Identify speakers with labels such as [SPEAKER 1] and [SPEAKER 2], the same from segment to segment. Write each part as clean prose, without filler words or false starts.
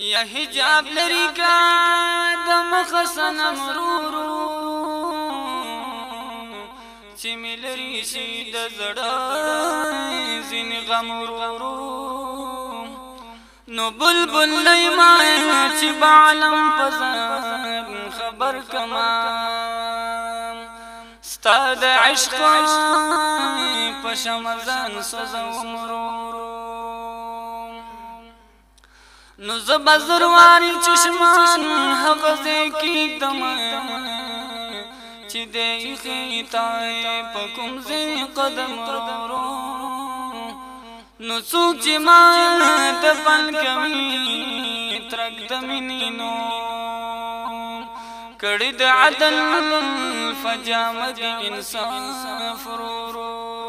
[SPEAKER 1] یا حجاب لري کا د مخسن مرورو چې ملري شي د زړه زین غمرورو نو بلبل لیما چې بعلم پزان خبر کما ستاد عشق پشمزان سوزو مرورو نو زبزروان چشمان حغزه کی دم چی دیخی تای پکم زی قدم رو نو سوک چی ما دفن کمی ترک دمینینو کڑی د عدل فجامد انصاف رو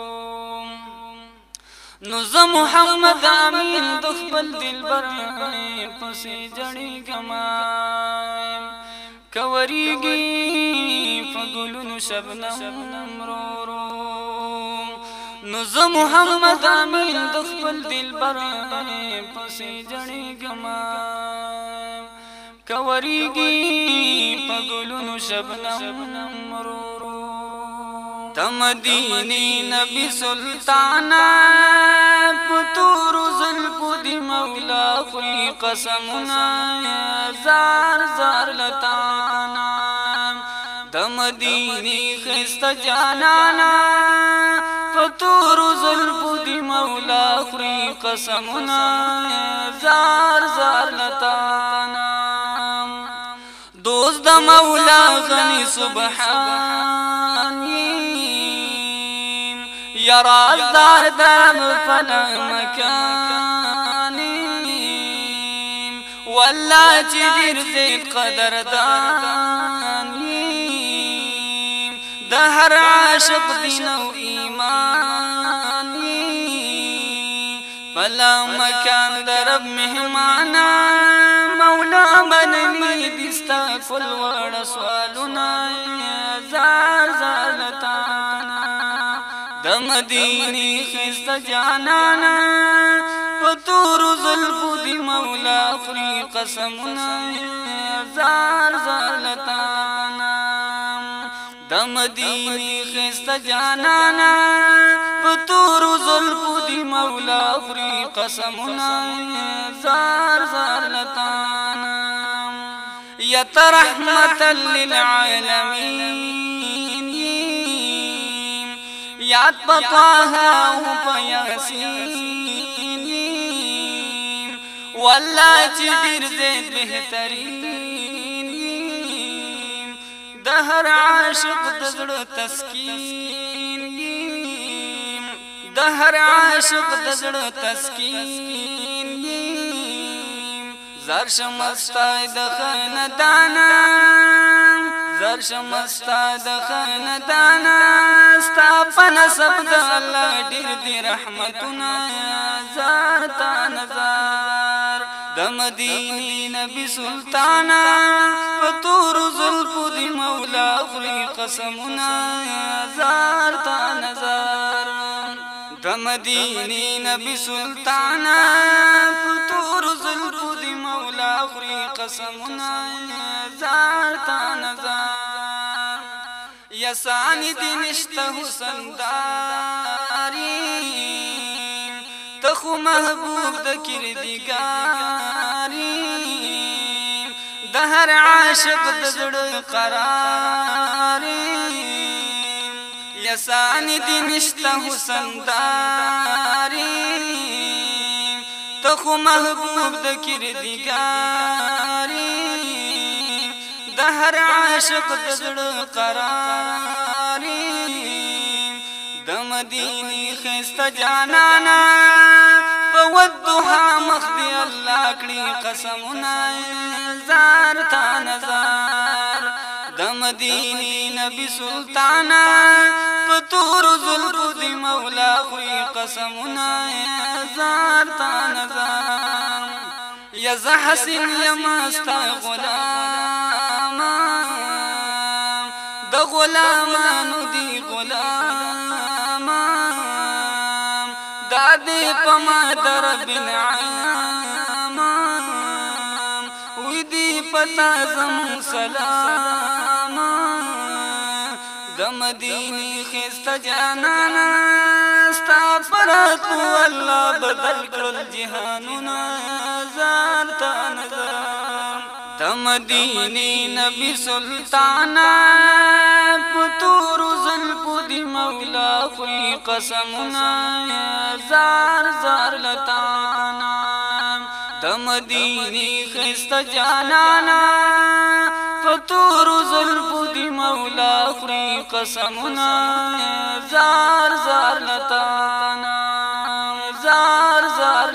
[SPEAKER 1] نو زه محمد امین د خپل دلبر پسې جړې کما کوریږي په ګلونو شبنم رو نو زه محمد امین د خپل دلبر پسې جړې کما کوریږي په ګلونو شبنم رو مدینی نبی سلطانا پتور زلفو دی مولا خوی قسمنا زار زار لتانا د مدینی خست جانانا پتور زلفو دی مولا خوی قسمنا زار زار لتانا دوست د مولا غنی سبحانی یا رازدار دم فلا مکانی والله چی دیر زید قدردانی ده هر عاشق دین و ایمانی فلا مکان در رب مهمانا مولا منلی دستا کل وڑ سوالنا زار زار لتانا د مدینی خست جانانا پتور زلفو دی مولا خری قسمنا زار زار لتانا د مدینی خست جانانا پتور زلفو دی مولا خری قسمنا زار زار لتانا یت رحمتا للعالمین یاد پطاها و پیاسین والله چی دیر زید بہترین دهر عاشق دزڑ تسکین دهر عاشق دزڑ تسکین زرش مستای د خاندانا زرش مستای د خاندانا ستا په نسب د الله ډیر دی رحمتونه زار تا نظر د مدینی نبی سلطانا پتور زلفو دی مولا خری قسمنا زار تا نظر د مدینی نبی سلطانا پتور زلفو دی مولا خری قسمنا زار تا نظر یسانی دی نشت حسن داری تخو محبوب د کردگاری دهر عاشق د زړه قراری یسانی دی نشت حسن داری تخو محبوب د کردگاری دهر عاشق د زړه قراری د مدینی خست جانانا پودها مخدی الله کړي قسمنا زار تا نظر د مدینی نبی سلطانا پتور زلفو دی مولا خوی قسمنا زار تا نظر یا زحسن یمستا غلام د غلامانو دی غلام دادی پما در بنعام ودی پتا زمون سلام د مدینی خست جانانا ستا پراتو الله بدل کړل جهانونه زار تا نظام د مدینی نبی سلطانا پتور زلفو دی مولا خلی قسمنا زار زار لتانا د مدینی خست جانانا پتور زلفو دی مولا خلی قسمنا زار زار لتانا زار زار